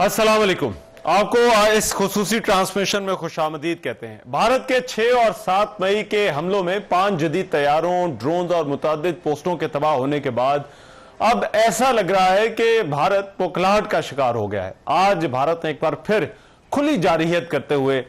अस्सलाम वालेकुम। आपको इस खुसूसी ट्रांसमिशन में खुशामदीद कहते हैं। भारत के 6 और 7 मई के हमलों में 5 जदीद तैयारों, ड्रोन और मुतअद्दिद पोस्टों के तबाह होने के बाद अब ऐसा लग रहा है कि भारत पोखलाहट का शिकार हो गया है। आज भारत ने एक बार फिर खुली जारहियत करते हुए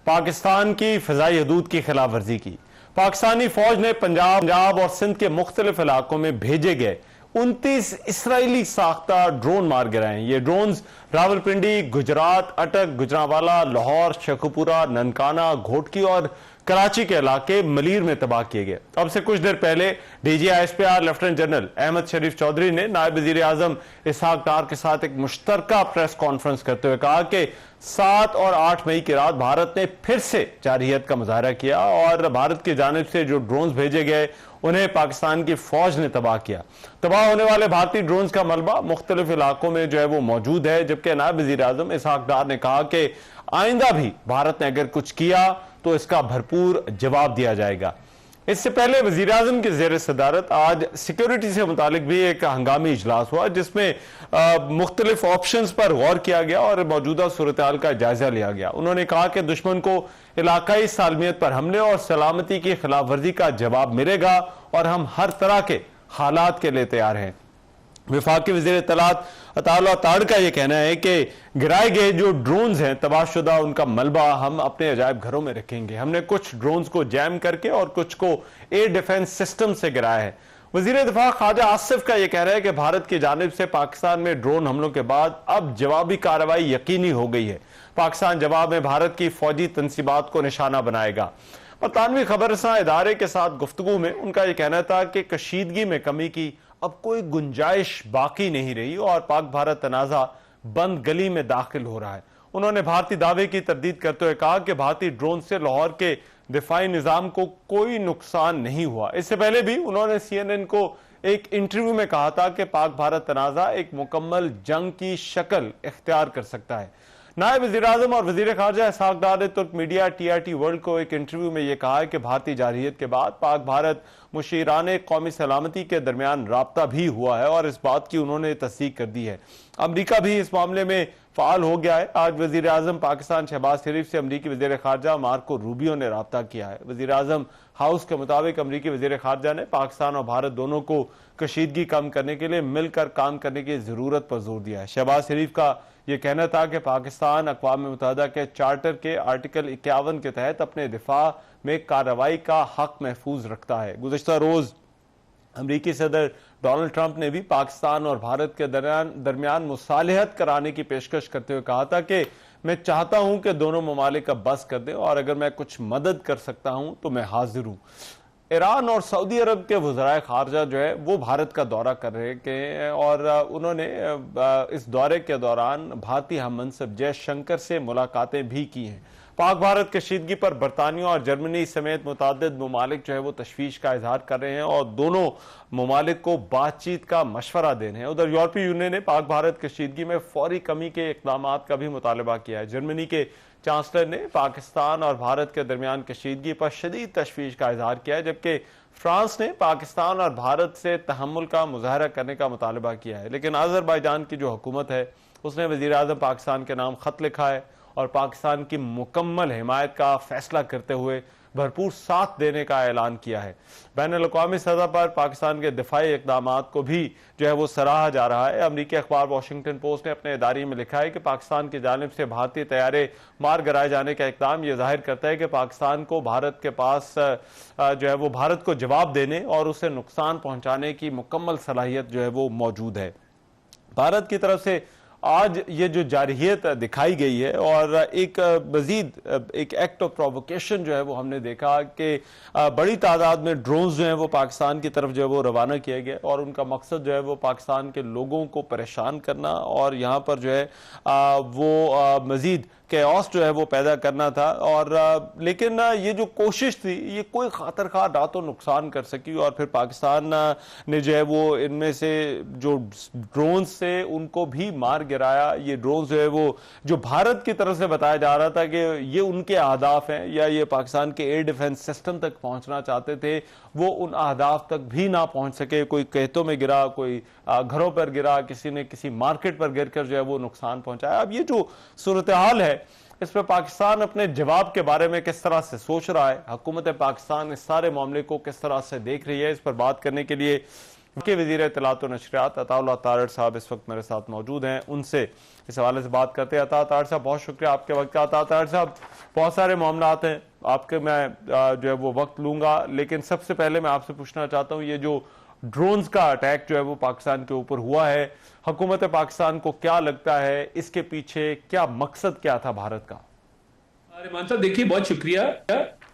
पाकिस्तान की फिजाई हदूद की खिलाफ वर्जी की। पाकिस्तानी फौज ने पंजाब और सिंध के मुख्तलिफ इलाकों में भेजे गए 29 इसराइली साख्ता ड्रोन मार गिराए। ये ड्रोन्स रावलपिंडी, गुजरात, अटक, गुजरांवाला, लाहौर, शेखुपुरा, ननकाना, घोटकी और कराची के इलाके मलीर में तबाह किए गए। अब से कुछ देर पहले DGISPR लेफ्टिनेंट जनरल अहमद शरीफ चौधरी ने नायब वजीर आजम इसहाक डार के साथ एक मुश्तरका प्रेस कॉन्फ्रेंस करते हुए कहा कि 7 और 8 मई की रात भारत ने फिर से जारहियत का मुजाहरा किया और भारत की जानिब से जो ड्रोन्स भेजे गए उन्हें पाकिस्तान की फौज ने तबाह किया। तबाह होने वाले भारतीय ड्रोन्स का मलबा मुख्तलिफ इलाकों में जो है वो मौजूद है, जबकि नायब वजीर आजम इसहाक डार ने कहा कि आइंदा भी भारत ने अगर कुछ किया तो इसका भरपूर जवाब दिया जाएगा। इससे पहले वजीर आजम की ज़ेर सदारत आज सिक्योरिटी से मुतालिक भी एक हंगामी इजलास हुआ, जिसमें मुख्तलिफ ऑप्शंस पर गौर किया गया और मौजूदा सूरत हाल का जायजा लिया गया। उन्होंने कहा कि दुश्मन को इलाकाई सालमियत पर हमले और सलामती की खिलाफ वर्जी का जवाब मिलेगा और हम हर तरह के हालात के लिए तैयार हैं। वफाकी वज़ीर इत्तलात अताउल्लाह ताड़ का यह कहना है कि गिराए गए जो ड्रोन्स हैं तबाहशुदा, उनका मलबा हम अपने अजायब घरों में रखेंगे। हमने कुछ ड्रोन्स को जैम करके और कुछ को एयर डिफेंस सिस्टम से गिराया है। वज़ीर दिफा ख्वाजा आसिफ का यह कह रहा है कि भारत की जानिब से पाकिस्तान में ड्रोन हमलों के बाद अब जवाबी कार्रवाई यकीनी हो गई है। पाकिस्तान जवाब में भारत की फौजी तनसीबात को निशाना बनाएगा। बरतानवी खबरसां इदारे के साथ गुफ्तगू में उनका यह कहना था कि कशीदगी में कमी की अब कोई गुंजाइश बाकी नहीं रही और पाक भारत तनाज़ा बंद गली में दाखिल हो रहा है। उन्होंने भारतीय दावे की तरदीद करते हुए कहा कि भारतीय ड्रोन से लाहौर के दिफाई निजाम को कोई नुकसान नहीं हुआ। इससे पहले भी उन्होंने CNN को एक इंटरव्यू में कहा था कि पाक भारत तनाज़ा एक मुकम्मल जंग की शक्ल इख्तियार कर सकता है। नायब वज़ीर आज़म और वज़ीर ख़ारजा इसहाक डार ने तुर्क मीडिया TRT वर्ल्ड को एक इंटरव्यू में यह कहा है कि भारतीय जारहियत के बाद पाक भारत मुशीराने कौमी सलामती के दरमियान राब्ता भी हुआ है और इस बात की उन्होंने तस्दीक कर दी है। अमरीका भी इस मामले में फाल हो गया है। आज वज़ीर आज़म पाकिस्तान शहबाज शरीफ से अमरीकी वज़ीर ख़ारजा मार्को रूबियो ने राब्ता किया है। वज़ीर आज़म हाउस के मुताबिक अमरीकी वज़ीर ख़ारजा ने पाकिस्तान और भारत दोनों को कशीदगी कम करने के लिए मिलकर काम करने की जरूरत पर जोर दिया है। शहबाज शरीफ का यह कहना था कि पाकिस्तान अक़वाम मुत्तहिदा के चार्टर के आर्टिकल 51 के तहत अपने दिफा में कार्रवाई का हक महफूज रखता है। गुज़श्ता रोज अमरीकी सदर डोनाल्ड ट्रंप ने भी पाकिस्तान और भारत के दरमियान मुसालहत कराने की पेशकश करते हुए कहा था कि मैं चाहता हूं कि दोनों ममालिक अब बस कर दें और अगर मैं कुछ मदद कर सकता हूं तो मैं हाजिर हूं। ईरान और सऊदी अरब के वज़राए ख़ारजा जो है वो भारत का दौरा कर रहे हैं और उन्होंने इस दौरे के दौरान भारतीय हम मनसब जयशंकर से मुलाकातें भी की हैं। पाक भारत कशीदगी पर बरतानिया और जर्मनी समेत मुतादिद ममालिक जो है वो तशवीश का इजहार कर रहे हैं और दोनों ममालिक को बातचीत का मशवरा दे रहे हैं। उधर यूरोपीय यूनियन ने पाक भारत कशीदगी में फौरी कमी के इक़दाम का भी मुतालबा किया है। जर्मनी के चांसलर ने पाकिस्तान और भारत के दरमियान कशीदगी पर शदीद तशवीश का इजहार किया है, जबकि फ्रांस ने पाकिस्तान और भारत से तहम्मुल का मुजाहरा करने का मुतालबा किया है। लेकिन अज़रबैजान की जो हुकूमत है उसने वज़ीर आज़म पाकिस्तान के नाम खत लिखा है और पाकिस्तान की मुकम्मल हिमायत का फैसला करते हुए भरपूर साथ देने का ऐलान किया है। बैनुल-अक़वामी सतह पर पाकिस्तान के दिफाई इक़दामात को भी जो है वो सराहा जा रहा है। अमरीकी अखबार वॉशिंगटन पोस्ट ने अपने इदारे में लिखा है कि पाकिस्तान की जानिब से भारतीय तैयारे मार गिराए जाने का इक़दाम यह जाहिर करता है कि पाकिस्तान को भारत के पास जो है वो भारत को जवाब देने और उसे नुकसान पहुंचाने की मुकम्मल सलाहियत जो है वो मौजूद है। भारत की तरफ से आज ये जो जारहियत दिखाई गई है और एक मजीद एक एक्ट ऑफ प्रोवोकेशन जो है वो हमने देखा कि बड़ी तादाद में ड्रोन्स जो हैं वो पाकिस्तान की तरफ जो है वो रवाना किए गए और उनका मकसद जो है वो पाकिस्तान के लोगों को परेशान करना और यहाँ पर जो है वो मजीद कैओस जो है वो पैदा करना था। और लेकिन ये जो कोशिश थी ये कोई खातर खा ना तो नुकसान कर सकी और फिर पाकिस्तान ने जो है वो इनमें से जो ड्रोन से उनको भी मार गिराया। ये ड्रोन जो है वो जो भारत की तरफ से बताया जा रहा था कि ये उनके अहदाफ हैं या ये पाकिस्तान के एयर डिफेंस सिस्टम तक पहुंचना चाहते थे, वो उन अहदाफ तक भी ना पहुंच सके। कोई खेतों में गिरा, कोई घरों पर गिरा, किसी ने किसी मार्केट पर गिरकर जो है वो नुकसान पहुंचाया। अब ये जो सूरत हाल है, इस पर पाकिस्तान अपने जवाब के बारे में किस तरह से सोच रहा है, हुकूमत पाकिस्तान इस सारे मामले को किस तरह से देख रही है, इस पर बात करने के लिए के वज़ीर इत्तलात और नशरियात अताउल्लाह तारड़ साहब इस वक्त मेरे साथ मौजूद हैं। उनसे इस हवाले से बात करते हैं। अता तारड़ साहब, बहुत शुक्रिया आपके वक्त का। अता तारड़ साहब, बहुत सारे मामला हैं, आपके मैं जो है वो वक्त लूंगा, लेकिन सबसे पहले मैं आपसे पूछना चाहता हूँ, ये जो ड्रोन्स का अटैक जो है वो पाकिस्तान के ऊपर हुआ है, हुकूमत पाकिस्तान को क्या लगता है, इसके पीछे क्या मकसद क्या था भारत का? अरे मान साहब, देखिए, बहुत शुक्रिया।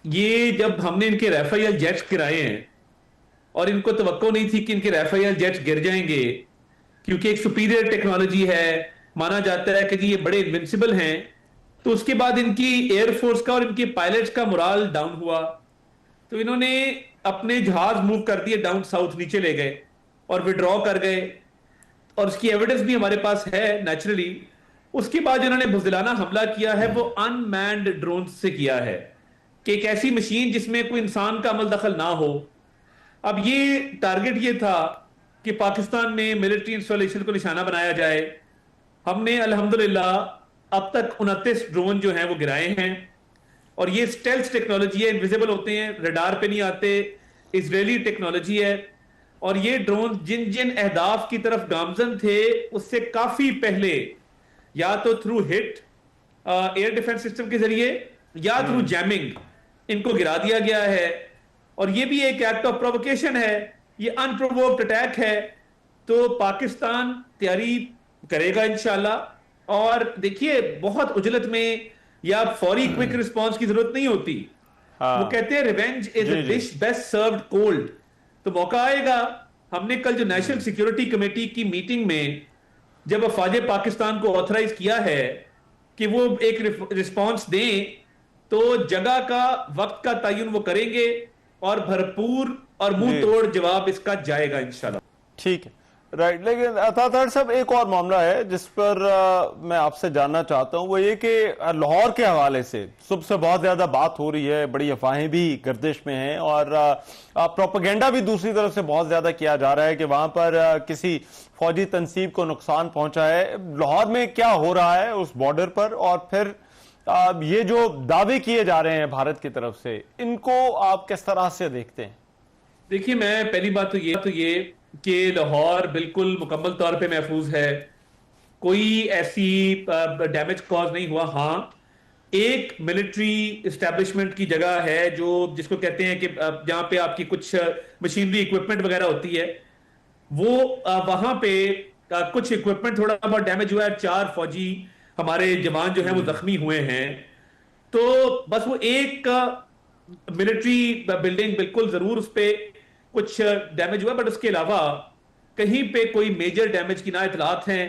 ये जब हमने इनके राफेल जेट्स गिराए हैं और इनको तवक्को नहीं थी कि इनके राफेल जेट्स गिर जाएंगे, क्योंकि एक सुपीरियर टेक्नोलॉजी है, माना जाता है कि जी ये बड़े इनविंसिबल हैं, तो उसके बाद इनकी एयरफोर्स का और इनके पायलट्स का मोराल डाउन हुआ, तो इन्होंने अपने जहाज मूव कर दिए डाउन साउथ, नीचे ले गए और विड्रॉ कर गए। और उसकी एविडेंस भी हमारे पास है नेचुरली। उसके बाद इन्होंने बुज़दिलाना हमला किया है, वो अनमैन्ड ड्रोन से किया है, कि एक ऐसी मशीन जिसमें कोई इंसान का अमल दखल ना हो। अब ये टारगेट ये था कि पाकिस्तान में मिलिट्री इंस्टॉलेशन को निशाना बनाया जाए। हमने अल्हम्दुलिल्लाह अब तक 29 ड्रोन जो हैं वो गिराए हैं, और ये स्टेल्थ टेक्नोलॉजी है, इनविजिबल होते हैं, रडार पे नहीं आते, इजरायली टेक्नोलॉजी है। और ये ड्रोन जिन जिन अहदाफ की तरफ गामजन थे उससे काफी पहले, या तो through hit air defence system के जरिए या थ्रू जैमिंग, इनको गिरा दिया गया है। और ये भी एक एक्ट ऑफ प्रोवोकेशन है, ये अनप्रोवोक्ड अटैक है। तो पाकिस्तान तैयारी करेगा इंशाल्लाह। और देखिए, बहुत उजलत में या फौरी क्विक रिस्पांस की जरूरत नहीं होती। वो कहते हैं revenge is a dish best served cold. तो मौका आएगा। हमने कल जो नेशनल सिक्योरिटी कमेटी की मीटिंग में जब अफवाज पाकिस्तान को ऑथराइज किया है कि वो एक रिस्पांस दें, तो जगह का, वक्त का तयन वो करेंगे और भरपूर और मुंह तोड़ जवाब इसका जाएगा इंशाल्लाह। ठीक है, राइट। लेकिन अता तारड़ साहब, एक और मामला है जिस पर मैं आपसे जानना चाहता हूं, वो ये कि लाहौर के हवाले से सुबह से बहुत ज्यादा बात हो रही है, बड़ी अफवाहें भी गर्दिश में हैं और प्रोपेगेंडा भी दूसरी तरफ से बहुत ज्यादा किया जा रहा है कि वहां पर किसी फौजी तंसीब को नुकसान पहुंचा है। लाहौर में क्या हो रहा है उस बॉर्डर पर, और फिर ये जो दावे किए जा रहे हैं भारत की तरफ से, इनको आप किस तरह से देखते हैं? देखिए, मैं पहली बात तो ये कि लाहौर बिल्कुल मुकम्मल तौर पे महफूज है, कोई ऐसी डैमेज कॉज नहीं हुआ। हाँ, एक मिलिट्री इस्टेब्लिशमेंट की जगह है जो जिसको कहते हैं कि जहां पे आपकी कुछ मशीनरी इक्विपमेंट वगैरह होती है, वो वहां पे कुछ इक्विपमेंट थोड़ा बहुत डैमेज हुआ है। 4 फौजी हमारे जवान जो हैं वो जख्मी हुए हैं। तो बस वो एक मिलिट्री बिल्डिंग बिल्कुल जरूर उस पर कुछ डैमेज हुआ, बट उसके अलावा कहीं पे कोई मेजर डैमेज की ना इतलात हैं।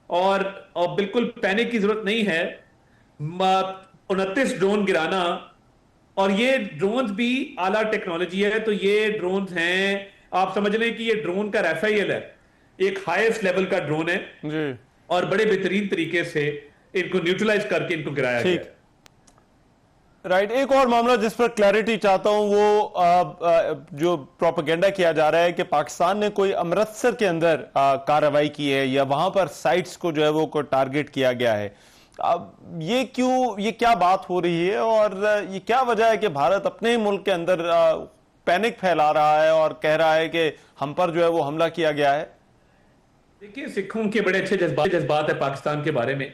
और बिल्कुल पैनिक की जरूरत नहीं है। 29 ड्रोन गिराना, और ये ड्रोन भी आला टेक्नोलॉजी है। तो ये ड्रोन हैं, आप समझ लें कि ये ड्रोन का राफेल है, एक हाईएस्ट लेवल का ड्रोन है जी। और बड़े बेहतरीन तरीके से इनको न्यूट्रलाइज करके इनको गिराया गया। राइट। एक और मामला जिस पर क्लैरिटी चाहता हूं, वो जो प्रोपेगेंडा किया जा रहा है कि पाकिस्तान ने कोई अमृतसर के अंदर कार्रवाई की है या वहां पर साइट्स को जो है वो टारगेट किया गया है। अब ये क्या बात हो रही है और ये क्या वजह है कि भारत अपने ही मुल्क के अंदर पैनिक फैला रहा है और कह रहा है कि हम पर जो है वो हमला किया गया है? देखिए, सिखों के बड़े अच्छे जज्बात है पाकिस्तान के बारे में।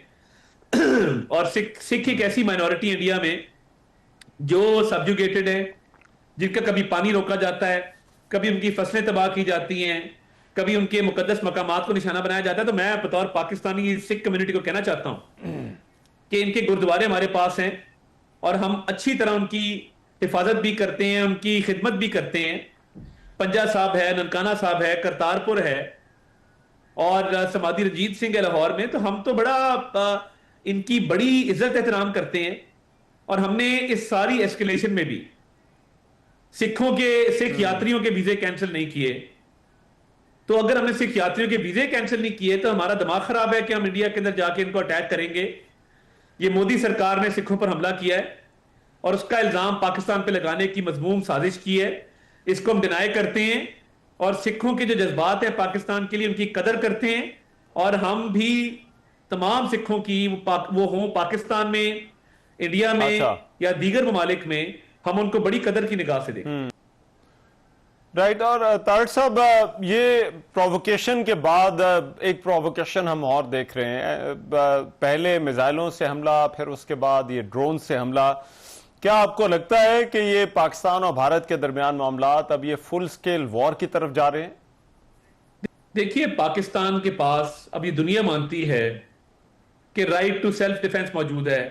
और सिख एक ऐसी माइनॉरिटी इंडिया में जो सब्जुगेटेड है, जिनका कभी पानी रोका जाता है, कभी उनकी फसलें तबाह की जाती हैं, कभी उनके मुकद्दस मकामात को निशाना बनाया जाता है। तो मैं बतौर पाकिस्तानी सिख कम्युनिटी को कहना चाहता हूं कि इनके गुरुद्वारे हमारे पास हैं और हम अच्छी तरह उनकी हिफाजत भी करते हैं, उनकी खिदमत भी करते हैं। पंजा साहब है, ननकाना साहब है, करतारपुर है और समाधि रंजीत सिंह है लाहौर में। तो हम तो बड़ा इनकी बड़ी इज्जत एहतराम करते हैं। और हमने इस सारी एस्केलेशन में भी सिख यात्रियों के वीजे कैंसिल नहीं किए। तो अगर हमने सिख यात्रियों के वीजे कैंसिल नहीं किए तो हमारा दिमाग खराब है कि हम इंडिया के अंदर जाके इनको अटैक करेंगे। ये मोदी सरकार ने सिखों पर हमला किया है और उसका इल्जाम पाकिस्तान पे लगाने की मजमूम साजिश की है। इसको हम डिनाई करते हैं और सिखों के जो जज्बात हैं पाकिस्तान के लिए उनकी कदर करते हैं, और हम भी तमाम सिखों की वो हों पाकिस्तान में, इंडिया में अच्छा। या दीगर ममालिक में, हम उनको बड़ी कदर की निगाह से देखें। राइट। और तारक साहब, ये प्रोवोकेशन के बाद एक प्रोवोकेशन हम और देख रहे हैं। पहले मिसाइलों से हमला, फिर उसके बाद ये ड्रोन से हमला। क्या आपको लगता है कि ये पाकिस्तान और भारत के दरमियान मामलात अब ये फुल स्केल वॉर की तरफ जा रहे हैं? देखिए, पाकिस्तान के पास अब ये दुनिया मानती है कि राइट टू सेल्फ डिफेंस मौजूद है।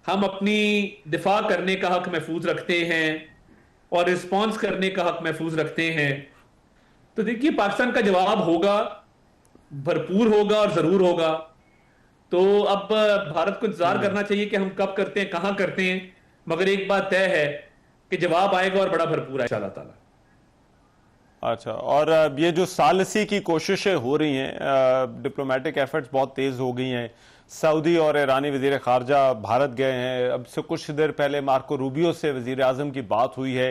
हम अपनी दिफा करने का हक महफूज रखते हैं और रिस्पॉन्स करने का हक महफूज रखते हैं। तो देखिए, पाकिस्तान का जवाब होगा, भरपूर होगा और जरूर होगा। तो अब भारत को इंतजार करना चाहिए कि हम कब करते हैं, कहां करते हैं, मगर एक बात तय है कि जवाब आएगा और बड़ा भरपूर आएगा इंशाअल्लाह ताला। अच्छा। और ये जो सालसी की कोशिशें हो रही हैं, डिप्लोमेटिक एफर्ट्स बहुत तेज हो गई हैं। सऊदी और ईरानी वजीर खारजा भारत गए हैं। अब से कुछ देर पहले मार्को रूबियो से वजीर आजम की बात हुई है।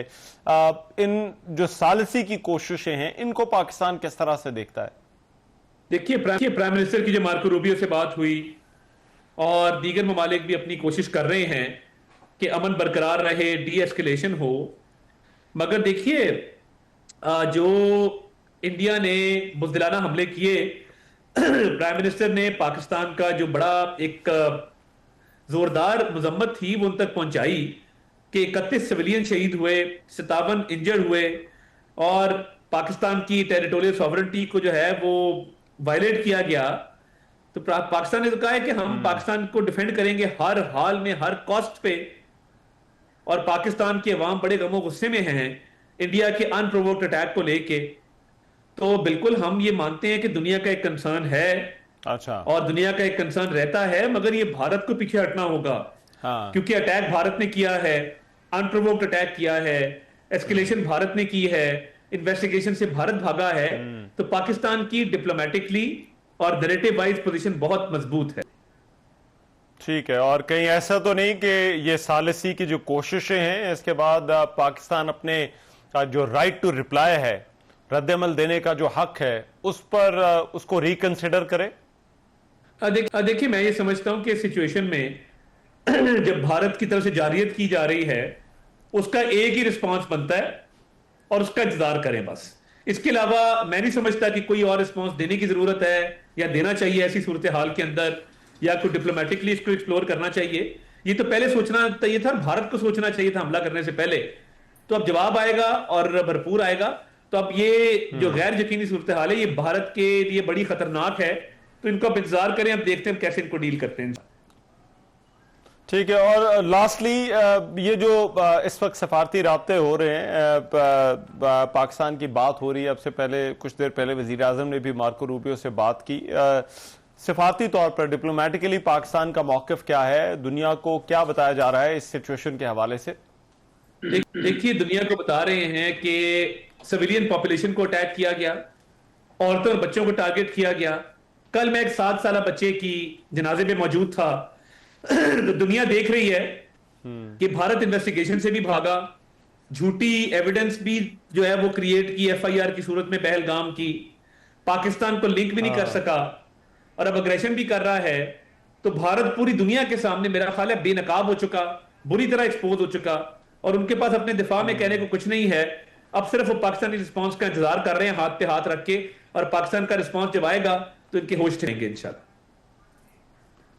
इन जो सालसी की कोशिशें हैं, इनको पाकिस्तान किस तरह से देखता है? देखिए, प्राइम मिनिस्टर की जो मार्को रूबियो से बात हुई और दीगर ममालिक भी अपनी कोशिश कर रहे हैं कि अमन बरकरार रहे, डी एस्केलेशन हो। मगर देखिए, जो इंडिया ने बुज़दिलाना हमले किए, प्राइम मिनिस्टर ने पाकिस्तान का जो बड़ा एक जोरदार मजम्मत थी वो उन तक पहुंचाई कि 31 सिविलियन शहीद हुए, 57 इंजर्ड हुए और पाकिस्तान की टेरिटोरियल सॉवरेनिटी को जो है वो वायलेट किया गया। तो पाकिस्तान ने तो कहा है कि हम पाकिस्तान को डिफेंड करेंगे हर हाल में, हर कॉस्ट पे। और पाकिस्तान के अवाम बड़े गमो गुस्से में हैं इंडिया के अनप्रोवोक्ड अटैक को लेके। तो बिल्कुल हम ये मानते हैं कि दुनिया का एक कंसर्न है। अच्छा। और दुनिया का एक कंसर्न रहता है, मगर ये भारत को पीछे हटना होगा। हाँ। क्योंकि अटैक भारत ने किया है, अनप्रोवोक्ड अटैक किया है, एस्केलेशन भारत ने की है, इन्वेस्टिगेशन से भारत भागा है। तो पाकिस्तान की डिप्लोमेटिकली और नैरेटिव वाइज पोजीशन बहुत मजबूत है। ठीक है। और कहीं ऐसा तो नहीं कि ये सालिसी की जो कोशिशें हैं इसके बाद पाकिस्तान अपने जो राइट टू रिप्लाई है, रद्दमल देने का जो हक है, उस पर उसको रिकंसिडर करे? देखिए, मैं ये समझता हूं कि इस सिचुएशन में जब भारत की तरफ से जारियत की जा रही है, उसका एक ही रिस्पांस बनता है और उसका इंतजार करें बस। इसके अलावा मैं नहीं समझता कि कोई और रिस्पांस देने की जरूरत है या देना चाहिए ऐसी सूरत हाल के अंदर, या कोई डिप्लोमेटिकली इसको एक्सप्लोर करना चाहिए। ये तो पहले सोचना चाहिए था, भारत को सोचना चाहिए था हमला करने से पहले। तो अब जवाब आएगा और भरपूर आएगा। तो अब ये जो गैर यकीनी सूरत हाल है, ये भारत के लिए बड़ी खतरनाक है। तो इनको अब इंतजार करें, अब देखते हैं कैसे इनको डील करते हैं। ठीक है। और लास्टली, ये जो इस वक्त सफारती राब्ते हो रहे हैं, पाकिस्तान की बात हो रही है, अब से पहले कुछ देर पहले वजीर आजम ने भी मार्को रूबियो से बात की। सिफारती तौर पर डिप्लोमेटिकली पाकिस्तान का मौकिफ क्या है? दुनिया को क्या बताया जा रहा है इस सिचुएशन के हवाले से? देखिए, दुनिया को बता रहे हैं कि सिविलियन पॉपुलेशन को अटैक किया गया, औरतों और बच्चों को टारगेट किया गया। कल मैं एक 7 साल बच्चे की जनाजे में मौजूद था। तो दुनिया देख रही है कि भारत इन्वेस्टिगेशन से भी भागा, झूठी एविडेंस भी जो है वो क्रिएट की FIR की सूरत में पहलगाम की, पाकिस्तान को लिंक भी नहीं कर सका और अब अग्रेशन भी कर रहा है। तो भारत पूरी दुनिया के सामने मेरा ख्याल है बेनकाब हो चुका, बुरी तरह एक्सपोज हो चुका, और उनके पास अपने दिफा में कहने को कुछ नहीं है। अब सिर्फ वो पाकिस्तानी रिस्पांस का इंतजार कर रहे हैं हाथ पे हाथ रख के, और पाकिस्तान का रिस्पांस जब आएगा तो इनके होश ठहरेंगे इंशाल्लाह।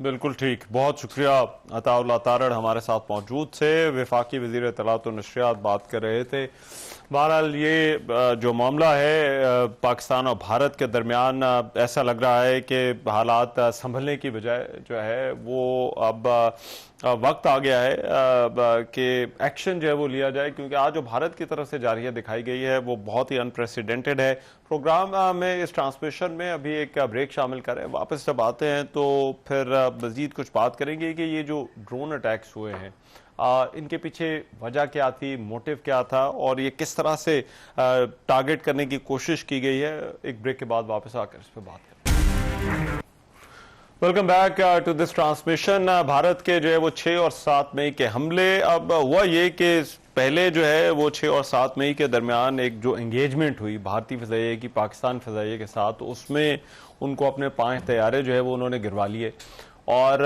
बिल्कुल ठीक। बहुत शुक्रिया। अताउल्लाह तारड़ हमारे साथ मौजूद थे, वफाकी वजीर इत्तलात और नशरियात बात कर रहे थे। बहरहाल ये जो मामला है पाकिस्तान और भारत के दरमियान, ऐसा लग रहा है कि हालात संभलने की बजाय जो है वो अब वक्त आ गया है कि एक्शन जो है वो लिया जाए, क्योंकि आज जो भारत की तरफ से जारिया दिखाई गई है वो बहुत ही अनप्रेसिडेंटेड है। प्रोग्राम में इस ट्रांसमिशन में अभी एक ब्रेक शामिल करें, वापस जब आते हैं तो फिर मजीद कुछ बात करेंगे कि ये जो ड्रोन अटैक्स हुए हैं इनके पीछे वजह क्या थी, मोटिव क्या था और ये किस तरह से टारगेट करने की कोशिश की गई है। एक ब्रेक के बाद वापस आकर इस पर बात करें। Welcome back to this transmission. Bharat के जो है वो 6 और 7 मई के हमले, अब हुआ ये कि पहले जो है वो 6 और 7 मई के दरमियान एक जो एंगेजमेंट हुई भारतीय फ़िज़ाइया की पाकिस्तान फ़िज़ाइया के साथ, तो उसमें उनको अपने 5 तैयारे जो है वो उन्होंने गिरवा लिए और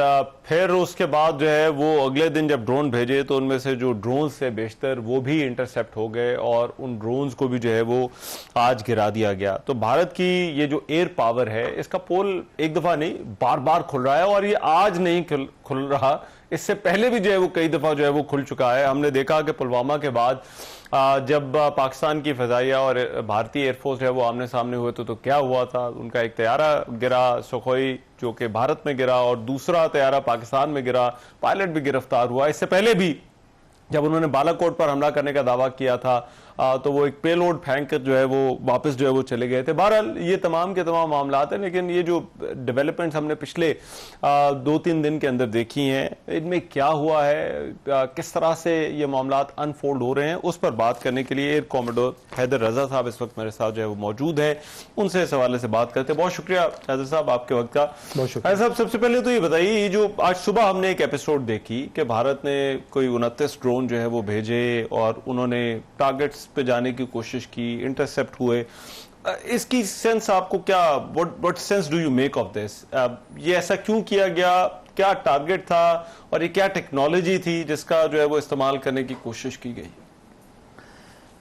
फिर उसके बाद जो है वो अगले दिन जब ड्रोन भेजे तो उनमें से जो ड्रोन्स थे बेशतर वो भी इंटरसेप्ट हो गए और उन ड्रोन्स को भी जो है वो आज गिरा दिया गया। तो भारत की ये जो एयर पावर है इसका पोल एक दफ़ा नहीं बार बार खुल रहा है और ये आज नहीं खुल रहा, इससे पहले भी जो है वो कई दफ़ा जो है वो खुल चुका है। हमने देखा कि पुलवामा के बाद जब पाकिस्तान की फ़िज़ाइया और भारतीय एयरफोर्स जो है वो आमने सामने हुए तो क्या हुआ था, उनका एक तैयारा गिरा सुखोई जो कि भारत में गिरा और दूसरा तैयारा पाकिस्तान में गिरा, पायलट भी गिरफ्तार हुआ। इससे पहले भी जब उन्होंने बालाकोट पर हमला करने का दावा किया था तो वो एक पेलोड फेंक कर जो है वो वापस जो है वो चले गए थे। बहरहाल ये तमाम के तमाम मामलात हैं, लेकिन ये जो डेवलपमेंट्स हमने पिछले 2-3 दिन के अंदर देखी हैं इनमें क्या हुआ है, किस तरह से ये मामलात अनफोल्ड हो रहे हैं, उस पर बात करने के लिए एयर कॉमोडोर हैदर रजा साहब इस वक्त मेरे साथ जो है वो मौजूद है, उनसे इस हवाले से बात करते हैं। बहुत शुक्रिया हैदर साहब आपके वक्त का। बहुत शुक्रिया साहब, सबसे पहले तो ये बताइए, ये जो आज सुबह हमने एक एपिसोड देखी कि भारत ने कोई 29 ड्रोन जो है वो भेजे और उन्होंने टारगेट्स पे जाने की कोशिश की, इंटरसेप्ट हुए, इसकी सेंस आपको क्या, what sense do you make of this? ये ऐसा क्यों किया गया, क्या टारगेट था और ये क्या टेक्नोलॉजी थी जिसका जो है वो इस्तेमाल करने की कोशिश की गई?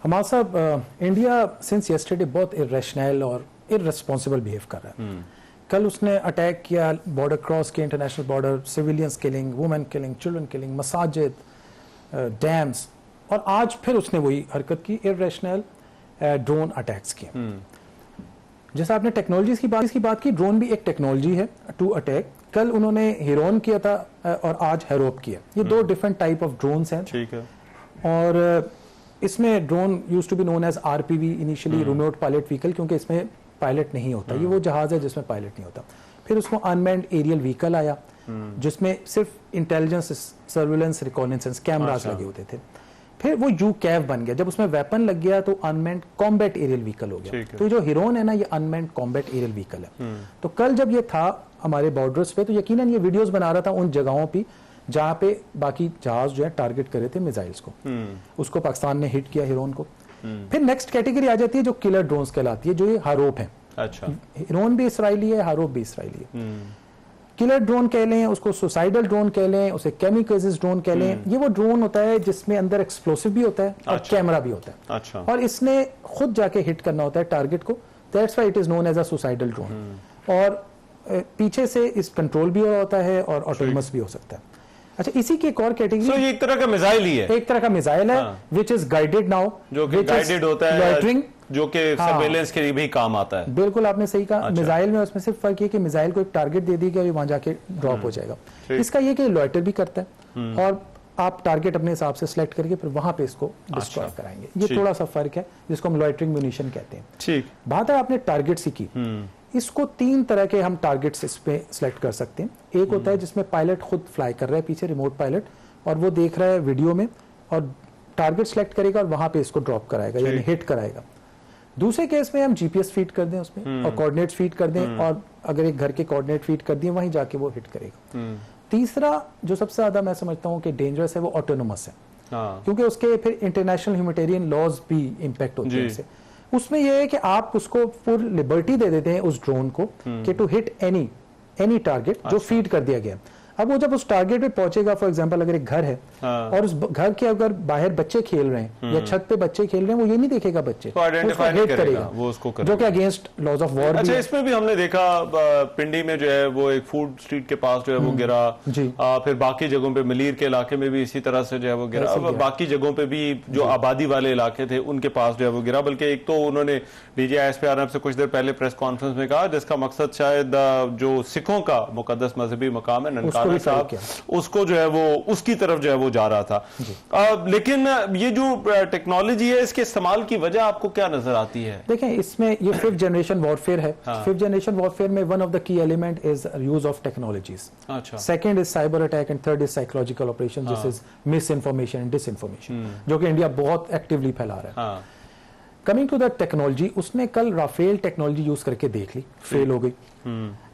हमारा साहब, इंडिया सिंस यस्टरडे बहुत इरेशनल और इररिस्पॉन्सिबल बिहेव कर रहा है। कल उसने अटैक किया बॉर्डर क्रॉस के, international border, civilians killing, women killing, children killing, मसाजिद, डैम्स, और आज फिर उसने वही हरकत की, इरेशनल ड्रोन अटैक्स किए। जैसे आपने टेक्नोलॉजी की बात की, ड्रोन भी एक टेक्नोलॉजी है टू अटैक। कल उन्होंने हेरोन किया था और आज हेरोप किया, ये 2 डिफरेंट टाइप ऑफ ड्रोन्स हैं। ठीक है। और इसमें drone used to be known as R P V initially, remote pilot vehicle, क्योंकि इसमें पायलट नहीं होता, ये वो जहाज है जिसमें पायलट नहीं होता। फिर उसको अनमैन्ड एरियल व्हीकल आया जिसमें सिर्फ इंटेलिजेंस, सर्विलेंस, रिकॉनेसेंस कैमरास लगे होते थे। फिर वो यू कैव बन गया, जब उसमें वेपन लग गया तो अनमैन्ड कॉम्बैट एरियल व्हीकल हो गया। तो जो हिरोन है ना, ये अनमैन्ड कॉम्बैट एरियल व्हीकल है। तो कल जब ये था हमारे बॉर्डर्स पे तो यकीनन ये वीडियोस बना रहा था उन जगहों पे जहां पे बाकी जहाज जो है टारगेट करे थे मिसाइल्स को। उसको पाकिस्तान ने हिट किया हिरोन को। फिर नेक्स्ट कैटेगरी आ जाती है जो किलर ड्रोन्स कहलाती है, जो ये हारोप है। अच्छा, हिरोन भी इसराइली है, हारोप भी इसराइली है। किलर ड्रोन कह लें, उसको सुसाइडल ड्रोन कह लें, उसे केमिकल्स ड्रोन कह लें, ये वो ड्रोन होता है जिसमें अंदर एक्सप्लोसिव भी होता है और कैमरा भी होता है। अच्छा। और इसने खुद जाके हिट करना होता है टारगेट को, that's why it is known as a suicidal drone. और पीछे से इस कंट्रोल भी होता है और ऑटोनमस भी हो सकता है। अच्छा, इसी की एक और कैटेगरी, ये एक तरह का मिसाइल ही है, एक तरह का मिसाइल है विच इज गाइडेड नाउ, जो कि गाइडेड होता है, लॉइटरिंग, जो कि सर्वेलेंस के लिए भी काम आता है। बिल्कुल आपने सही कहा। अच्छा। मिसाइल में उसमें सिर्फ फर्क ये कि मिसाइल को एक टारगेट दे दी गया, वहां जाके ड्रॉप हो जाएगा। इसका ये कि लॉइटर भी करता है और आप टारगेट अपने हिसाब से सिलेक्ट करके फिर वहां पे इसको डिस्ट्रॉय कराएंगे। ये थोड़ा सा फर्क है जिसको हम लॉइटरिंग म्यूनिशन कहते हैं। ठीक, बात है आपने टारगेट्स की, इसको 3 तरह के हम टारगेट्स इस पे सिलेक्ट कर सकते हैं। एक होता है जिसमें पायलट खुद फ्लाई कर रहा है पीछे, रिमोट पायलट, और वो देख रहा है वीडियो में और टारगेट सिलेक्ट करेगा और वहां पे इसको ड्रॉप कराएगा, यानी हिट कराएगा। दूसरे केस में हम जीपीएस फीड कर दें उसमें और कोऑर्डिनेट्स फीड कर दें, और अगर एक घर के कोऑर्डिनेट फीड कर दिए वहीं जाके वो हिट करेगा। तीसरा जो सबसे ज्यादा मैं समझता हूँ कि डेंजरस है, वो ऑटोनोमस है, क्योंकि उसके फिर इंटरनेशनल ह्यूमैनिटेरियन लॉज भी इंपैक्ट होते हैं उससे। उसमें यह है कि आप उसको फुल लिबर्टी दे देते हैं उस ड्रोन को कि टू हिट एनी टारगेट जो फीड कर दिया गया। अब वो जब उस टारगेट पे पहुंचेगा, फॉर एग्जांपल अगर एक घर है और उस घर के अगर बाहर बच्चे खेल रहे हैं या छत पे बच्चे खेल रहे हैं, वो ये नहीं देखेगा बच्चे, तो आइडेंटिफाई हिट करेगा, वो उसको करेगा, जो कि अगेंस्ट लॉज ऑफ वॉर। अच्छा, इसमें भी हमने देखा पिंडी में जो है वो एक फूड स्ट्रीट के पास जो है वो गिरा, फिर बाकी जगहों पे मलीर के इलाके में भी इसी तरह से जो है वो गिरा, बाकी जगहों पे भी जो आबादी वाले इलाके थे उनके पास जो है वो गिरा। बल्कि एक तो उन्होंने डीजीआईएसपी आरएफ से कुछ देर पहले प्रेस कॉन्फ्रेंस में कहा जिसका मकसद शायद जो सिखों का मुकद्दस मजहबी मकाम है ननकाना राणा भी साहब, किया। उसको जो है वो उसकी तरफ जो है वो जा रहा था। लेकिन ये जो टेक्नोलॉजी है, इसके इस्तेमाल की वजह आपको क्या नजर आती है? देखें, इसमें ये 5th जनरेशन वॉरफेयर है। हाँ। 5th जनरेशन वॉरफेयर में one of the key element is use of technologies. अच्छा। Second is cyber attack and third is psychological operation, this is misinformation and disinformation, जो कि India बहुत actively फैला रहा है। हाँ। कमिंग टू द टेक्नोलॉजी, उसने कल राफेल टेक्नोलॉजी यूज करके देख ली, फेल हो गई।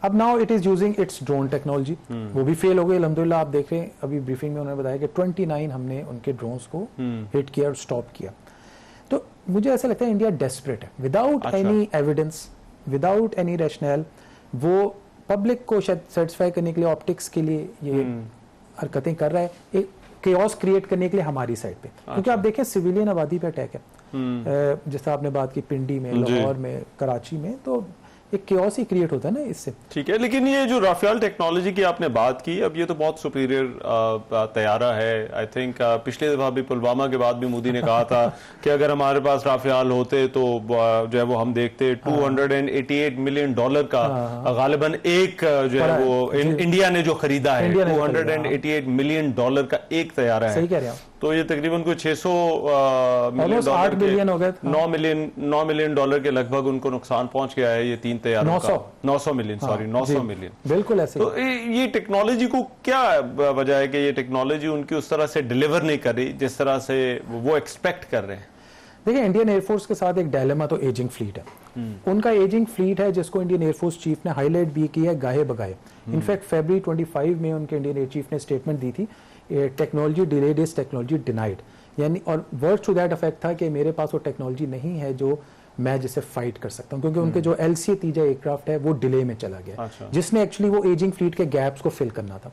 अब now it is using its drone technology, वो भी फेल हो गई अल्हम्दुलिल्लाह। आप देख रहे हैं अभी ब्रीफिंग में उन्होंने बताया कि 29 हमने उनके ड्रोन्स को हिट किया और स्टॉप किया। तो मुझे ऐसा लगता है इंडिया डेस्परेट है, without any evidence, without any rational, वो पब्लिक को शायद सेटिस्फाई करने के लिए, ऑप्टिक्स के लिए ये हरकतें कर रहा है, एक केओस क्रिएट करने के लिए हमारी साइड पे। क्योंकि आप देखें सिविलियन आबादी पे अटैक है, जैसा आपने बात की पिंडी में, लाहौर में, कराची में, तो एक केओस ही क्रिएट होता है ना इससे। ठीक है, लेकिन ये जो राफेल टेक्नोलॉजी की आपने बात की, अब ये तो बहुत सुपीरियर तैयारा है। आई थिंक पिछले दफा भी पुलवामा के बाद भी मोदी ने कहा था कि अगर हमारे पास राफेल होते तो जो है वो हम देखते $288 मिलियन का गालिबन एक जो है वो इंडिया ने जो खरीदा है, $288 मिलियन का एक तैयारा है। सही कह रहे हैं। तो ये तकरीबन कोई 600 मिलियन $8 बिलियन हो गए, 9 मिलियन डॉलर के लगभग उनको नुकसान पहुंच गया है ये 3 तैयारों का। 900 मिलियन, सॉरी 900 मिलियन, बिल्कुल ऐसे। तो ये टेक्नोलॉजी को क्या वजह है कि ये टेक्नोलॉजी उनकी उस तरह से डिलीवर नहीं कर रही जिस तरह से वो एक्सपेक्ट कर रहे हैं? देखिए, इंडियन एयरफोर्स के साथ एक डायलेमा तो एजिंग फ्लीट है। उनका एजिंग फ्लीट है जिसको इंडियन एयरफोर्स चीफ ने हाईलाइट भी किया है गाहे बगाए। इनफैक्ट फरवरी 25 में उनके इंडियन एयर चीफ ने स्टेटमेंट दी थी, technology delayed is technology denied, यानी और वर्ड टू दैट इफेक्ट था कि मेरे पास वो टेक्नोलॉजी नहीं है जो मैं जिसे फाइट कर सकता हूं, क्योंकि उनके जो LCA तीजा एयरक्राफ्ट है वो डिले में चला गया। अच्छा। जिसने एक्चुअली वो एजिंग फ्लीट के गैप्स को फिल करना था।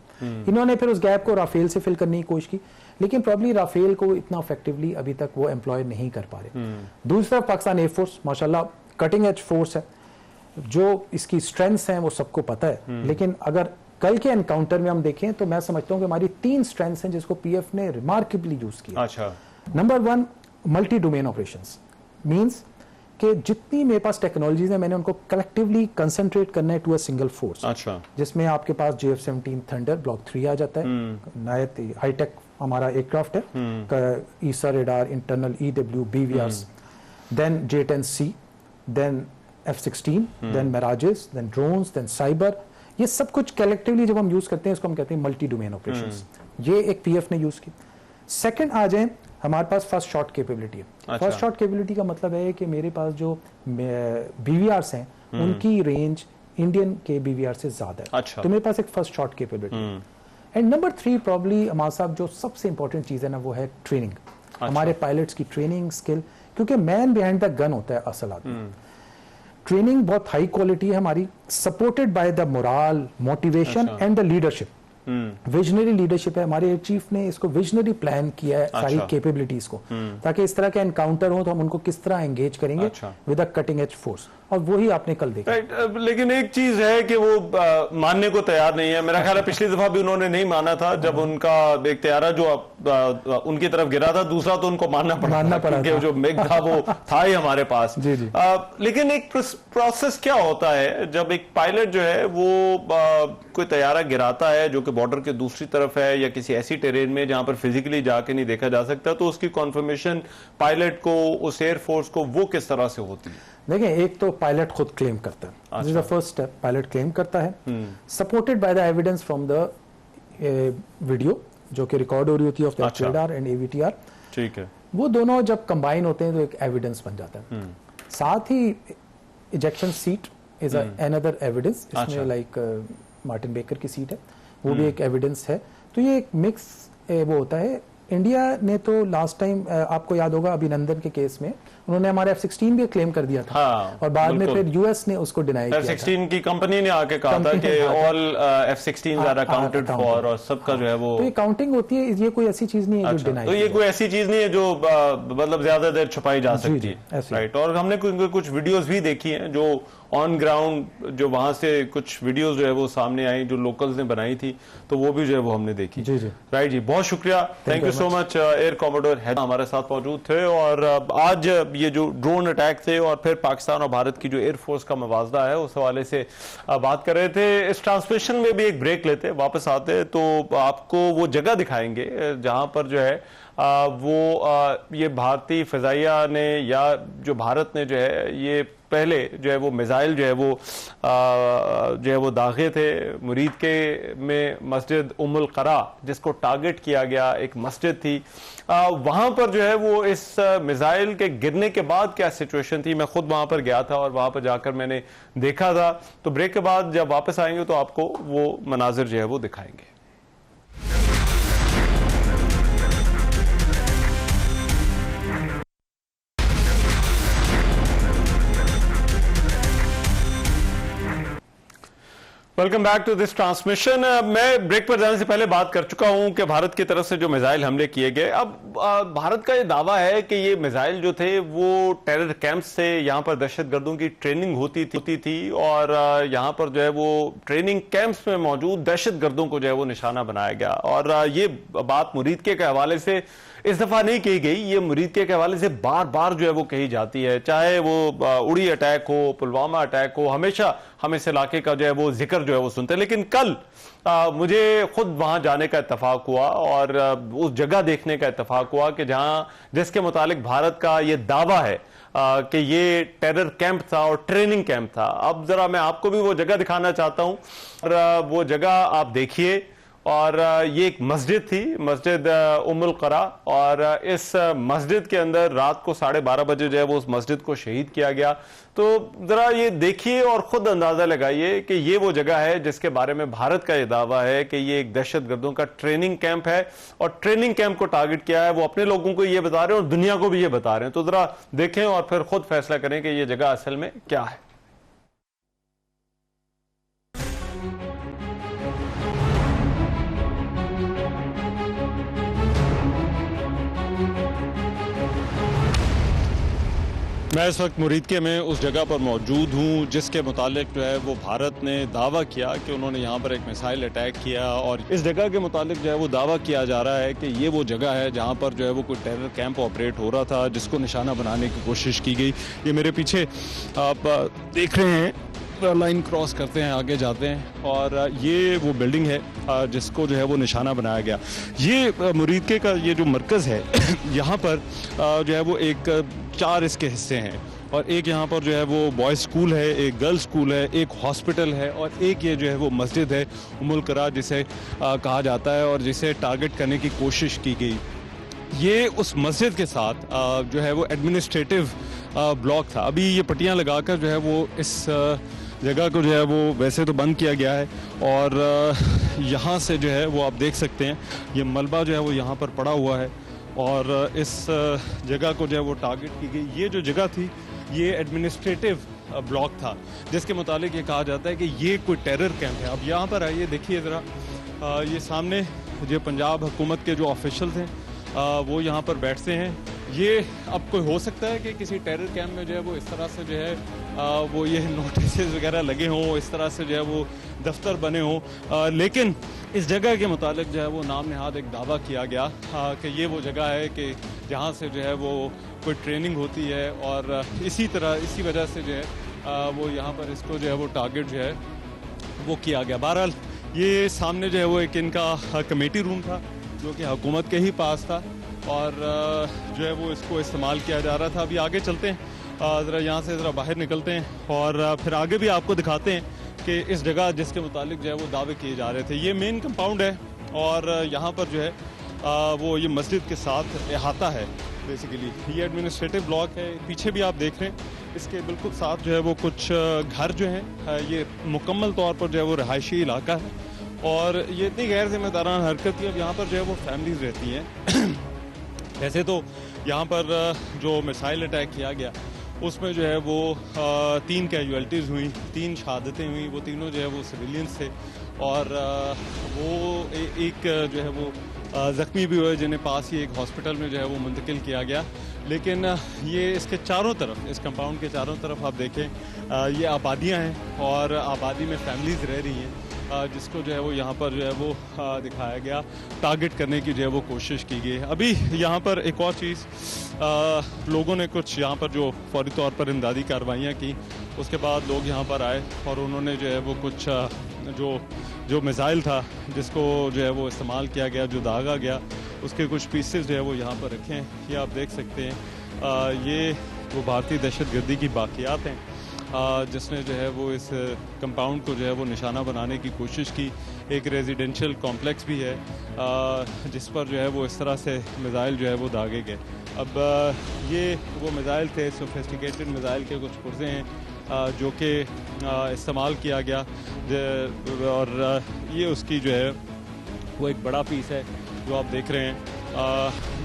इन्होंने फिर उस गैप को राफेल से फिल करने की कोशिश की, लेकिन प्रॉब्ली राफेल को इतना इफेक्टिवली अभी तक वो एम्प्लॉय नहीं कर पा रहे। दूसरा पाकिस्तान एयरफोर्स माशाल्लाह कटिंग एज फोर्स है, जो इसकी स्ट्रेंथ्स हैं वो सबको पता है, लेकिन अगर कल के एनकाउंटर में हम देखें तो मैं समझता हूं कि हमारी 3 स्ट्रेंथ्स हैं जिसको PF ने रिमार्केबली यूज किया। अच्छा। Number 1, multi domain operations, means कि जितनी मेरे पास टेक्नोलॉजीज है मैंने उनको कलेक्टिवली कंसंट्रेट करना है टू अ सिंगल फोर्स। अच्छा। जिसमें आपके पास JF-17 थंडर ब्लॉक 3 आ जाता है, नायत हाईटेक हमारा एयरक्राफ्ट है, AESA radar, internal EW, BVRs, then J-10C, then F-16, then Mirages, then drones, then cyber. ये सब कुछ कलेक्टिवली जब हम यूज करते हैं इसको हम कहते हैं मल्टी डोमेन ऑपरेशंस। ये एक PF ने यूज की। सेकंड आ जाए, हमारे पास फर्स्ट शॉट कैपेबिलिटी है। अच्छा। फर्स्ट शॉट कैपेबिलिटी का मतलब है कि मेरे पास जो BVRs हैं उनकी रेंज इंडियन के BVR से ज्यादा है। अच्छा। तो मेरे पास एक first shot capability. And number 3 probably हमारे साहब जो सबसे इंपॉर्टेंट चीज है ना वो है ट्रेनिंग। हमारे पायलट्स की ट्रेनिंग स्किल, क्योंकि मैन बिहाइंड द गन होता है असल आदमी। ट्रेनिंग बहुत हाई क्वालिटी है हमारी, supported by the moral, motivation and the leadership. Visionary leadership है। हमारे एयर चीफ ने इसको विजनरी प्लान किया है, सारी कैपेबिलिटीज को, ताकि इस तरह के एनकाउंटर हो तो हम उनको किस तरह एंगेज करेंगे with a cutting edge force, और वही आपने कल देखा। लेकिन एक चीज है कि वो मानने को तैयार नहीं है। मेरा ख्याल है पिछली दफा भी उन्होंने नहीं माना था जब उनका एक तैयारा जो उनकी तरफ गिरा था, दूसरा तो उनको मानना पड़ा क्योंकि जो मिग था वो था ही हमारे पास। जी जी। लेकिन एक प्रोसेस क्या होता है जब एक पायलट जो है वो कोई तैयारा गिराता है जो कि बॉर्डर के दूसरी तरफ है या किसी ऐसी टेरेन में जहां पर फिजिकली जाके नहीं देखा जा सकता, तो उसकी कॉन्फर्मेशन पायलट को, उस एयरफोर्स को, वो किस तरह से होती है? देखिए, एक तो पायलट खुद क्लेम करता है, this is the first step. Pilot claim करता है, supported by the evidence from the video जो कि रिकॉर्ड हो रही होती है of the radar and AVTR। ठीक है। वो दोनों जब कंबाइन होते हैं तो एक एविडेंस बन जाता है। साथ ही ejection seat is another evidence. इसमें लाइक मार्टिन बेकर की सीट है, वो भी एक एविडेंस है। तो ये एक मिक्स वो होता है। इंडिया ने तो लास्ट टाइम आपको याद होगा अभिनंदन के केस में उन्होंने हमारे F-16 भी क्लेम कर दिया था। हाँ, और बाद में फिर US ने उसको डिनाई किया था। F-16 की कंपनी ने आके कहा था कि all F-16 are accounted for, और सबका जो है वो, तो ये काउंटिंग होती है, ये कोई ऐसी चीज नहीं है जो डिनाई। तो ये कोई ऐसी चीज नहीं है जो मतलब ज्यादा देर छुपाई जा सकती है, राइट। और हमने कुछ वीडियोस भी देखी हैं जो ऑन ग्राउंड जो वहां से कुछ वीडियोस जो है वो सामने आई जो लोकल्स ने बनाई थी, तो वो भी जो है वो हमने देखी। जी जी राइट जी, बहुत शुक्रिया, thank you so much. Air commodore Haider हमारे साथ मौजूद थे और आज ये जो ड्रोन अटैक थे और फिर पाकिस्तान और भारत की जो एयरफोर्स का मवाजदा है उस हवाले से बात कर रहे थे। इस ट्रांसमिशन में भी एक ब्रेक लेते, वापस आते तो आपको वो जगह दिखाएंगे जहां पर जो है ये भारतीय फिजाइया ने या जो भारत ने जो है ये पहले जो है वो मिसाइल जो है वो दागे थे मुरीद के में मस्जिद उम्मुल क़रा जिसको टारगेट किया गया, एक मस्जिद थी वहां पर जो है वो इस मिसाइल के गिरने के बाद क्या सिचुएशन थी। मैं खुद वहां पर गया था और वहां पर जाकर मैंने देखा था। तो ब्रेक के बाद जब वापस आएंगे तो आपको वो मनाजिर जो है वो दिखाएंगे। Welcome back to this transmission. मैं ब्रेक पर जाने से पहले बात कर चुका हूं कि भारत की तरफ से जो मिसाइल हमले किए गए, अब भारत का ये दावा है कि ये मिसाइल जो थे वो टेरर कैंप से यहां पर दहशतगर्दों की ट्रेनिंग होती थी और यहां पर जो है वो ट्रेनिंग कैंप्स में मौजूद दहशतगर्दों को जो है वो निशाना बनाया गया। और ये बात मुरीद के हवाले से इस दफा नहीं कही गई, ये मुरीद के हवाले से बार बार जो है वो कही जाती है, चाहे वो उड़ी अटैक हो, पुलवामा अटैक हो, हमेशा हम इस इलाके का जो है वो जिक्र जो है वो सुनते हैं। लेकिन कल मुझे खुद वहां जाने का इत्तेफाक हुआ और उस जगह देखने का इत्तेफाक हुआ कि जिसके मुतालिक भारत का ये दावा है कि ये टेरर कैंप था और ट्रेनिंग कैंप था। अब जरा मैं आपको भी वो जगह दिखाना चाहता हूं और वो जगह आप देखिए। और ये एक मस्जिद थी, मस्जिद उम्मुल क़रा, और इस मस्जिद के अंदर रात को 12:30 बजे जो है वो उस मस्जिद को शहीद किया गया। तो जरा ये देखिए और खुद अंदाजा लगाइए कि ये वो जगह है जिसके बारे में भारत का ये दावा है कि ये एक दहशतगर्दों का ट्रेनिंग कैंप है और ट्रेनिंग कैंप को टारगेट किया है। वो अपने लोगों को ये बता रहे हैं और दुनिया को भी ये बता रहे हैं। तो जरा देखें और फिर खुद फैसला करें कि ये जगह असल में क्या है। मैं इस वक्त मुरीदके में उस जगह पर मौजूद हूँ जिसके मुतालिक जो है वो भारत ने दावा किया कि उन्होंने यहाँ पर एक मिसाइल अटैक किया। और इस जगह के मुतालिक जो है वो दावा किया जा रहा है कि ये वो जगह है जहाँ पर जो है वो कोई टेरर कैंप ऑपरेट हो रहा था जिसको निशाना बनाने की कोशिश की गई। ये मेरे पीछे आप देख रहे हैं, लाइन क्रॉस करते हैं, आगे जाते हैं और ये वो बिल्डिंग है जिसको जो है वो निशाना बनाया गया। ये मुरीदके का ये जो मरकज़ है यहाँ पर जो है वो एक 4 इसके हिस्से हैं और एक यहाँ पर जो है वो बॉयज़ स्कूल है, एक गर्ल्स स्कूल है, एक हॉस्पिटल है और एक ये जो है वो मस्जिद है उम्मुल क़रा जिसे कहा जाता है और जिसे टारगेट करने की कोशिश की गई। ये उस मस्जिद के साथ जो है वो एडमिनिस्ट्रेटिव ब्लॉक था। अभी ये पट्टियाँ लगाकर जो है वो इस जगह को जो है वो वैसे तो बंद किया गया है और यहाँ से जो है वो आप देख सकते हैं ये मलबा जो है वो यहाँ पर पड़ा हुआ है और इस जगह को जो है वो टारगेट की गई। ये जो जगह थी ये एडमिनिस्ट्रेटिव ब्लॉक था जिसके मुतालिक ये कहा जाता है कि ये कोई टेरर कैंप है। अब यहाँ पर आइए, देखिए ज़रा, ये सामने जो पंजाब हुकूमत के जो ऑफिशियल्स हैं वो यहाँ पर बैठते हैं। ये अब कोई हो सकता है कि किसी टेरर कैंप में जो है वो इस तरह से जो है वो ये नोटिस वगैरह लगे हों, इस तरह से जो है वो दफ्तर बने हों, लेकिन इस जगह के मुतालिक जो है वो नाम नहाद एक दावा किया गया कि ये वो जगह है कि जहाँ से जो है वो कोई ट्रेनिंग होती है और इसी वजह से जो है वो यहाँ पर इसको जो है वो टारगेट जो है वो किया गया। बहरहाल ये सामने जो है वो एक इनका कमेटी रूम था जो कि हुकूमत के ही पास था और जो है वो इसको इस्तेमाल किया जा रहा था। अभी आगे चलते हैं, ज़रा यहाँ से ज़रा बाहर निकलते हैं और फिर आगे भी आपको दिखाते हैं कि इस जगह जिसके मुतालिक जो है वो दावे किए जा रहे थे। ये मेन कंपाउंड है और यहाँ पर जो है वो ये मस्जिद के साथ अहाता है बेसिकली। ये एडमिनिस्ट्रेटिव ब्लॉक है, पीछे भी आप देख रहे हैं इसके बिल्कुल साथ जो है वो कुछ घर जो हैं, ये मुकम्मल तौर पर जो है वो रहायशी इलाका है और ये इतनी गैर जिम्मेदाराना हरकत है। अब यहाँ पर जो है वो फैमिलीज रहती हैं। वैसे तो यहाँ पर जो मिसाइल अटैक किया गया उसमें जो है वो 3 कैजुअल्टीज़ हुई, 3 शहादतें हुई, वो तीनों जो है वो सिविलियंस थे और वो एक जो है वो ज़ख्मी भी हुए, जिन्हें पास ही एक हॉस्पिटल में जो है वो मुंतकिल किया गया। लेकिन ये इसके चारों तरफ, इस कंपाउंड के चारों तरफ आप देखें ये आबादियां हैं और आबादी में फैमिलीज़ रह रही हैं, जिसको जो है वो यहाँ पर जो है वो दिखाया गया, टारगेट करने की जो है वो कोशिश की गई। अभी यहाँ पर एक और चीज़, लोगों ने कुछ यहाँ पर जो फौरी तौर पर इमदादी कार्रवाइयाँ की, उसके बाद लोग यहाँ पर आए और उन्होंने जो है वो कुछ जो मिसाइल था जिसको जो है वो इस्तेमाल किया गया, जो दागा गया, उसके कुछ पीसेस जो है वो यहाँ पर रखे हैं। ये आप देख सकते हैं, ये वो भारतीय दहशतगर्दी की बाक़ियात हैं जिसने जो है वो इस कंपाउंड को जो है वो निशाना बनाने की कोशिश की। एक रेजिडेंशियल कॉम्प्लेक्स भी है जिस पर जो है वो इस तरह से मिसाइल जो है वो दागे गए। अब ये वो मिसाइल थे, सोफिस्टिकेटेड मिसाइल के कुछ पुर्जे हैं जो कि इस्तेमाल किया गया, और ये उसकी जो है वो एक बड़ा पीस है जो आप देख रहे हैं,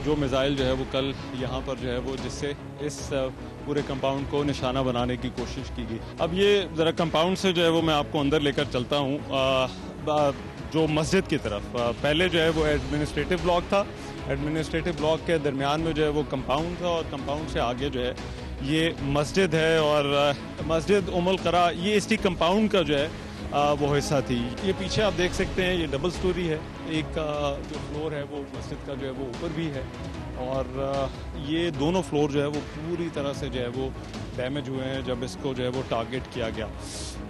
जो मिसाइल जो है वो कल यहाँ पर जो है वो जिससे इस पूरे कंपाउंड को निशाना बनाने की कोशिश की गई। अब ये ज़रा कंपाउंड से जो है वो मैं आपको अंदर लेकर चलता हूँ जो मस्जिद की तरफ। पहले जो है वो एडमिनिस्ट्रेटिव ब्लॉक था, एडमिनिस्ट्रेटिव ब्लॉक के दरमियान में जो है वो कंपाउंड था, और कंपाउंड से आगे जो है ये मस्जिद है, और मस्जिद उमुल क़रा ये इसी कंपाउंड का जो है वो हिस्सा थी। ये पीछे आप देख सकते हैं, ये डबल स्टोरी है, एक जो फ्लोर है वो मस्जिद का जो है वो ऊपर भी है, और ये दोनों फ्लोर जो है वो पूरी तरह से जो है वो डैमेज हुए हैं जब इसको जो है वो टारगेट किया गया।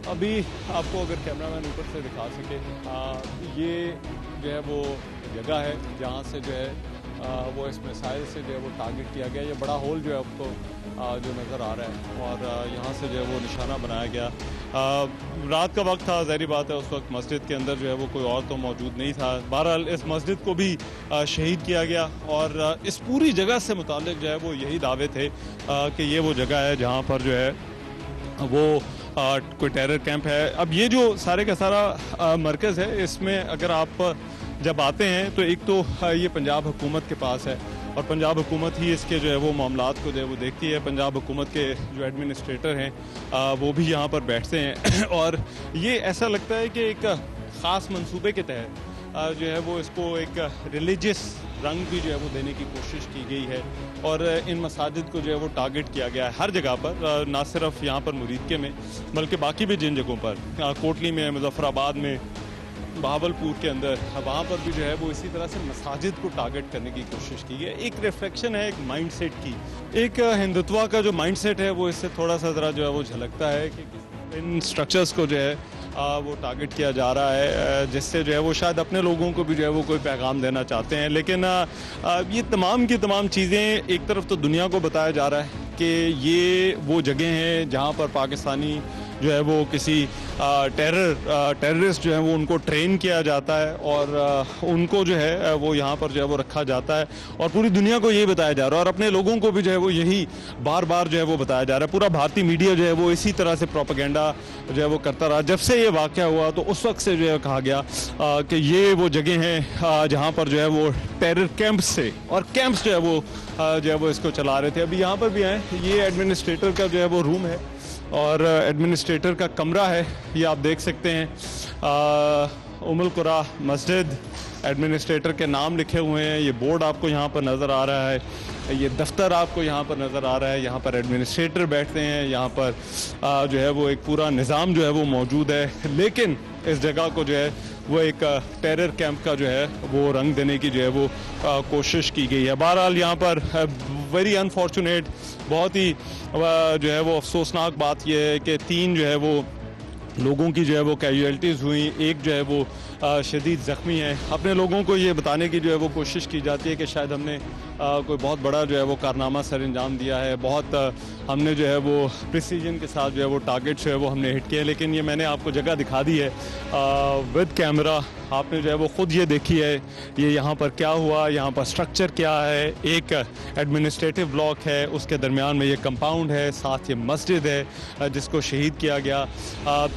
अभी आपको अगर कैमरामैन ऊपर से दिखा सके, ये जो है वो जगह है जहाँ से जो है वो इस मिसाइल से जो है वो टारगेट किया गया। ये बड़ा होल जो है आपको जो नज़र आ रहा है, और यहाँ से जो है वो निशाना बनाया गया। रात का वक्त था, ज़ाहिर बात है उस वक्त मस्जिद के अंदर जो है वो कोई और तो मौजूद नहीं था। बहरहाल इस मस्जिद को भी शहीद किया गया, और इस पूरी जगह से मुताल्लिक जो है वो यही दावे थे कि ये वो जगह है जहाँ पर जो है वो कोई टेरर कैंप है। अब ये जो सारे का सारा मरकज़ है, इसमें अगर आप जब आते हैं तो एक तो ये पंजाब हुकूमत के पास है, और पंजाब हुकूमत ही इसके जो है वो मामलात को जो है वो देखती है। पंजाब हुकूमत के जो एडमिनिस्ट्रेटर हैं वो भी यहाँ पर बैठते हैं, और ये ऐसा लगता है कि एक ख़ास मंसूबे के तहत जो है वो इसको एक रिलीजियस रंग भी जो है वो देने की कोशिश की गई है, और इन मसाजिद को जो है वो टारगेट किया गया है हर जगह पर, ना सिर्फ यहाँ पर मुरीदके में बल्कि बाकी भी जिन जगहों पर, कोटली में, मुजफ्फराबाद में, बहावलपुर के अंदर, वहाँ पर भी जो है वो इसी तरह से मसाजिद को टारगेट करने की कोशिश की है। एक रिफ्लेक्शन है एक माइंडसेट की, एक हिंदुत्व का जो माइंडसेट है वो इससे थोड़ा सा ज़रा जो है वो झलकता है कि इन स्ट्रक्चर्स को जो है वो टारगेट किया जा रहा है, जिससे जो है वो शायद अपने लोगों को भी जो है वो कोई पैगाम देना चाहते हैं। लेकिन ये तमाम की तमाम चीज़ें, एक तरफ तो दुनिया को बताया जा रहा है कि ये वो जगह हैं जहाँ पर पाकिस्तानी जो है वो किसी टेररिस्ट जो है वो उनको ट्रेन किया जाता है, और उनको जो है वो यहाँ पर जो है वो रखा जाता है, और पूरी दुनिया को यही बताया जा रहा है, और अपने लोगों को भी जो है वो यही बार बार जो है वो बताया जा रहा है। पूरा भारतीय मीडिया जो है वो इसी तरह से प्रोपेगेंडा जो है वो करता रहा। जब से ये वाक़या हुआ तो उस वक्त से जो है कहा गया कि ये वो जगह हैं जहाँ पर जो है वो टेरर कैंप्स से, और कैंप्स जो है वो इसको चला रहे थे। अभी यहाँ पर भी आए, ये एडमिनिस्ट्रेटर का जो है वो रूम है, और एडमिनिस्ट्रेटर का कमरा है, ये आप देख सकते हैं। उमुल क़ुरा मस्जिद, एडमिनिस्ट्रेटर के नाम लिखे हुए हैं, ये बोर्ड आपको यहाँ पर नज़र आ रहा है, ये दफ्तर आपको यहाँ पर नज़र आ रहा है, यहाँ पर एडमिनिस्ट्रेटर बैठते हैं, यहाँ पर जो है वो एक पूरा निज़ाम जो है वो मौजूद है। लेकिन इस जगह को जो है वो एक टेरर कैंप का जो है वो रंग देने की जो है वो कोशिश की गई है। बहरहाल यहाँ पर वेरी अनफॉर्चुनेट, बहुत ही जो है वो अफसोसनाक बात यह है कि 3 जो है वो लोगों की जो है वो कैजुअल्टीज़ हुई, एक जो है वो शदीद ज़ख्मी है। अपने लोगों को ये बताने की जो है वो कोशिश की जाती है कि शायद हमने कोई बहुत बड़ा जो है वो कारनामा सर अंजाम दिया है, बहुत हमने जो है वो प्रिसीजन के साथ जो है वो टारगेट जो है वो हमने हिट किए। लेकिन ये मैंने आपको जगह दिखा दी है विद कैमरा, आपने जो है वो ख़ुद ये देखी है ये यहाँ पर क्या हुआ, यहाँ पर स्ट्रक्चर क्या है। एक एडमिनिस्ट्रेटिव ब्लॉक है, उसके दरमियान में ये कंपाउंड है, साथ ये मस्जिद है जिसको शहीद किया गया।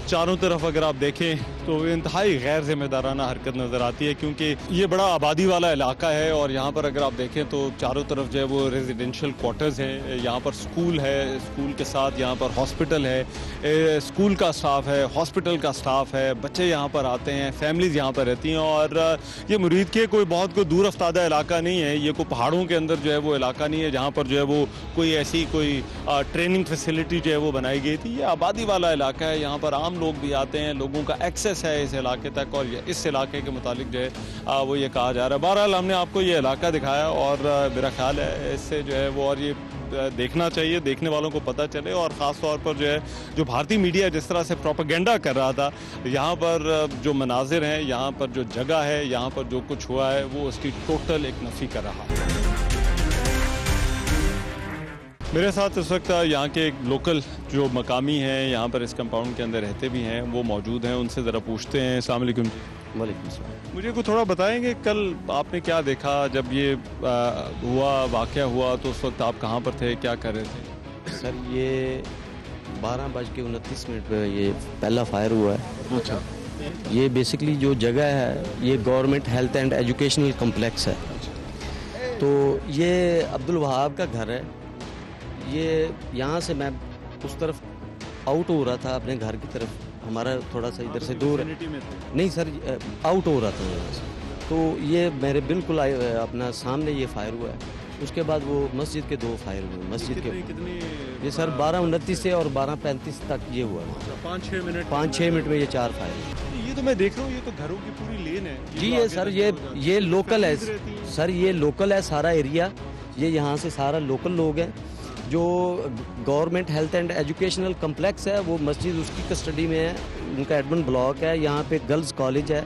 चारों तरफ अगर आप देखें तो इंतहाई गैर जिम्मेदाराना हरकत नज़र आती है, क्योंकि ये बड़ा आबादी वाला इलाका है, और यहाँ पर अगर आप देखें तो चारों तरफ जो है वो रेजिडेंशियल क्वार्टर्स हैं। यहाँ पर स्कूल है, स्कूल के साथ यहाँ पर हॉस्पिटल है, स्कूल का स्टाफ है, हॉस्पिटल का स्टाफ है, बच्चे यहाँ पर आते हैं, फैमिलीज़ यहाँ पर पर रहती हैं। और ये मुरीद के कोई दूर अफ्तादा इलाका नहीं है, ये कोई पहाड़ों के अंदर जो है वो इलाका नहीं है जहाँ पर जो है वो कोई ऐसी कोई ट्रेनिंग फैसिलिटी जो है वो बनाई गई थी। ये आबादी वाला इलाका है, यहाँ पर आम लोग भी आते हैं, लोगों का एक्सेस है इस इलाके तक, और इस इलाके के मुतालिक जो है वो ये कहा जा रहा है। बहरहाल हमने आपको ये इलाका दिखाया और मेरा ख्याल है इससे जो है वो और ये देखना चाहिए, देखने वालों को पता चले, और ख़ास तौर पर जो है जो भारतीय मीडिया जिस तरह से प्रोपेगेंडा कर रहा था, यहाँ पर जो मनाजिर हैं, यहाँ पर जो जगह है, यहाँ पर जो कुछ हुआ है वो उसकी टोटल एक नफ़ी कर रहा है। मेरे साथ इस वक्त यहाँ के एक लोकल जो मकामी हैं, यहाँ पर इस कंपाउंड के अंदर रहते भी हैं, वो मौजूद हैं, उनसे ज़रा पूछते हैं। अस्सलाम वालेकुम। वालेकुम सलाम। मुझे कुछ थोड़ा बताएंगे, कल आपने क्या देखा जब ये वाक़या हुआ, तो उस वक्त आप कहाँ पर थे, क्या कर रहे थे? सर ये 12:29 पे ये पहला फायर हुआ है। अच्छा। ये बेसिकली जो जगह है ये government health and educational complex है। तो ये अब्दुल वहाब का घर है। ये यहाँ से मैं उस तरफ आउट हो रहा था अपने घर की तरफ, हमारा थोड़ा सा इधर से दूर है। नहीं सर, आउट हो रहा था यहाँ से, तो ये मेरे बिल्कुल अपना सामने ये फायर हुआ है। उसके बाद वो मस्जिद के 2 फायर हुए मस्जिद के। ये सर 12:29 से और 12:35 तक ये हुआ। 5-6 मिनट में ये 4 फायर हुए। ये तो मैं देख रहा हूँ, ये तो घरों की पूरी लेन है जी। ये सर ये लोकल है सर, ये लोकल है सारा एरिया। ये यहाँ से सारा लोकल लोग हैं। जो government health and educational complex है वो मस्जिद उसकी कस्टडी में है, उनका एडमिन ब्लॉक है। यहाँ पे गर्ल्स कॉलेज है,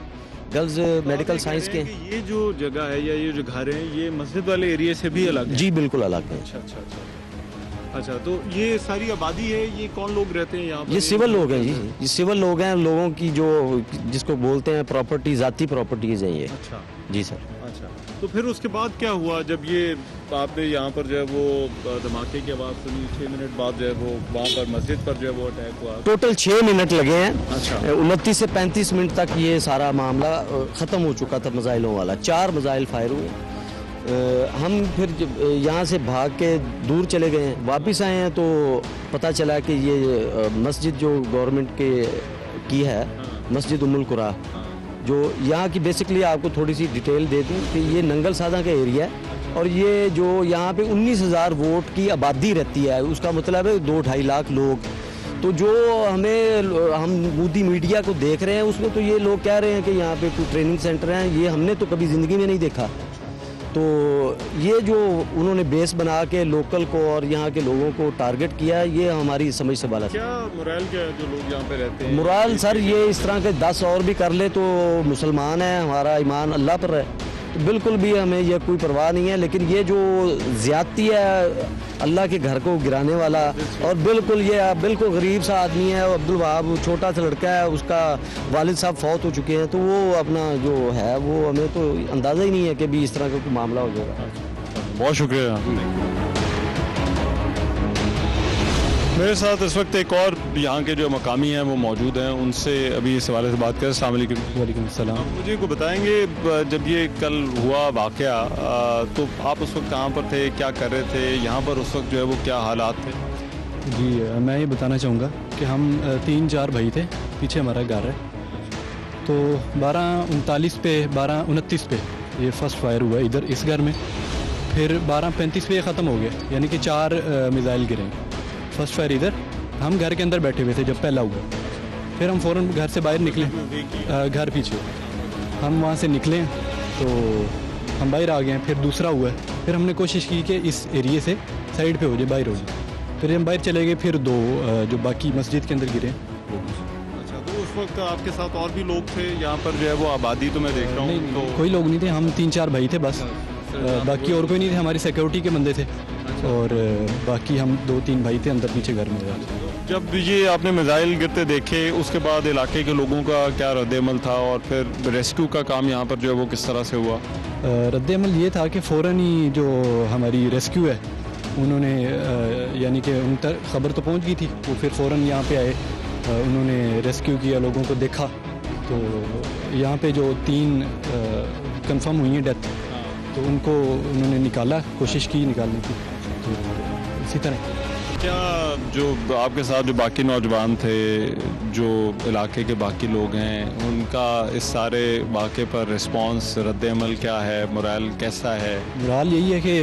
गर्ल्स मेडिकल साइंस के। ये जो जगह है या ये जो घर है ये मस्जिद वाले एरिया से भी अलग है? जी बिल्कुल अलग है। अच्छा, तो ये सारी आबादी है, ये कौन लोग रहते हैं यहाँ पर? ये सिविल लोग हैं जी, ये सिविल लोग हैं। लोगों की जो जिसको बोलते हैं प्रॉपर्टी, जाती प्रॉपर्टीज हैं ये। अच्छा जी सर। अच्छा, तो फिर उसके बाद क्या हुआ जब ये आपने यहाँ पर जो है वो धमाके की आवाज़ सुनी? 6 मिनट बाद जो है वो वहाँ पर मस्जिद पर जो है वो अटैक हुआ। टोटल 6 मिनट लगे हैं। अच्छा। 29 से 35 मिनट तक ये सारा मामला ख़त्म हो चुका था मिसाइलों वाला। 4 मिसाइल फायर हुए। हम फिर यहाँ से भाग के दूर चले गए, वापस आए हैं तो पता चला कि ये मस्जिद जो गवर्नमेंट की है, मस्जिद उम्मुल कुरा, जो यहाँ की बेसिकली आपको थोड़ी सी डिटेल दे दूँ कि ये नंगल सादा का एरिया है। और ये जो यहाँ पे 19,000 वोट की आबादी रहती है, उसका मतलब है 2-2.5 लाख लोग। तो जो हम मोदी मीडिया को देख रहे हैं उसमें तो ये लोग कह रहे हैं कि यहाँ पे कोई ट्रेनिंग सेंटर है, ये हमने तो कभी ज़िंदगी में नहीं देखा। तो ये जो उन्होंने बेस बना के लोकल को और यहाँ के लोगों को टारगेट किया, ये हमारी समझ से बाला। क्या मोरल क्या है जो लोग यहाँ पे रहते हैं? मोरल सर ये इस तरह के 10 और भी कर ले तो मुसलमान है, हमारा ईमान अल्लाह पर है, तो बिल्कुल भी हमें ये कोई परवाह नहीं है। लेकिन ये जो ज़्यादती है अल्लाह के घर को गिराने वाला, और बिल्कुल ये बिल्कुल गरीब सा आदमी है। अब्दुल वहाब छोटा सा लड़का है, उसका वालिद साहब फौत हो चुके हैं, तो वो अपना जो है वो हमें तो अंदाज़ा ही नहीं है कि भी इस तरह का कोई मामला हो जाएगा। बहुत शुक्रिया। मेरे साथ इस वक्त एक और यहाँ के जो मकामी हैं वो मौजूद हैं, उनसे अभी इस हवाले से बात करें। अस्सलाम वालेकुम। वालेकुम सलाम। मुझे को बताएंगे जब ये कल हुआ वाक़या, तो आप उस वक्त कहाँ पर थे, क्या कर रहे थे यहाँ पर उस वक्त जो है वो क्या हालात थे? जी मैं ये बताना चाहूँगा कि हम 3-4 भाई थे, पीछे हमारा घर है। तो 12:39 पे 12:29 पे ये फर्स्ट फायर हुआ इधर इस घर में। फिर 12:35 पे ये ख़त्म हो गया, यानी कि 4 मिसाइल गिरे। फर्स्ट फायर इधर, हम घर के अंदर बैठे हुए थे जब पहला हुआ। फिर हम फ़ौरन घर से बाहर निकले, घर पीछे हम वहाँ से निकले तो हम बाहर आ गए हैं। फिर दूसरा हुआ, फिर हमने कोशिश की कि इस एरिए से साइड पे हो जाए, बाहर हो जाए। फिर हम बाहर चले गए, फिर 2 जो बाकी मस्जिद के अंदर गिरे। अच्छा, तो उस वक्त आपके साथ और भी लोग थे यहाँ पर जो है वो आबादी तो मैं देख रहा हूँ? तो कोई लोग नहीं थे, हम 3-4 भाई थे बस, बाकी और कोई नहीं थे। हमारी सिक्योरिटी के बंदे थे और बाकी हम 2-3 भाई थे अंदर पीछे घर में। जब ये आपने मिसाइल गिरते देखे उसके बाद इलाके के लोगों का क्या रद्द-ए-अमल था, और फिर रेस्क्यू का काम यहाँ पर जो है वो किस तरह से हुआ? रद्द-ए-अमल ये था कि फ़ौरन ही जो हमारी रेस्क्यू है उन्होंने यानी कि उन तक खबर तो पहुँच गई थी, वो फिर फ़ौरन यहाँ पे आए, उन्होंने रेस्क्यू किया, लोगों को देखा। तो यहाँ पे जो 3 कंफर्म हुई हैं डेथ, तो उनको उन्होंने निकाला, कोशिश की निकालने की। तो इसी तरह क्या जो आपके साथ जो बाकी नौजवान थे, जो इलाके के बाकी लोग हैं, उनका इस सारे वाक़े पर रिस्पांस, रद्द-ए-अमल क्या है, मोरल कैसा है? बहरहाल यही है कि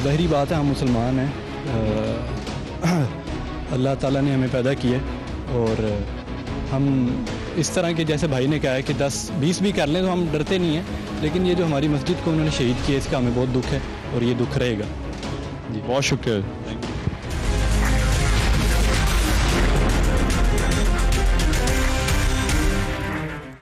ज़ाहिरी बात है हम मुसलमान हैं, अल्लाह ताला ने हमें पैदा किया और हम इस तरह के, जैसे भाई ने कहा है कि 10-20 भी कर लें तो हम डरते नहीं हैं, लेकिन ये जो हमारी मस्जिद को उन्होंने शहीद किया इसका हमें बहुत दुख है और ये दुख रहेगा। बहुत शुक्रिया।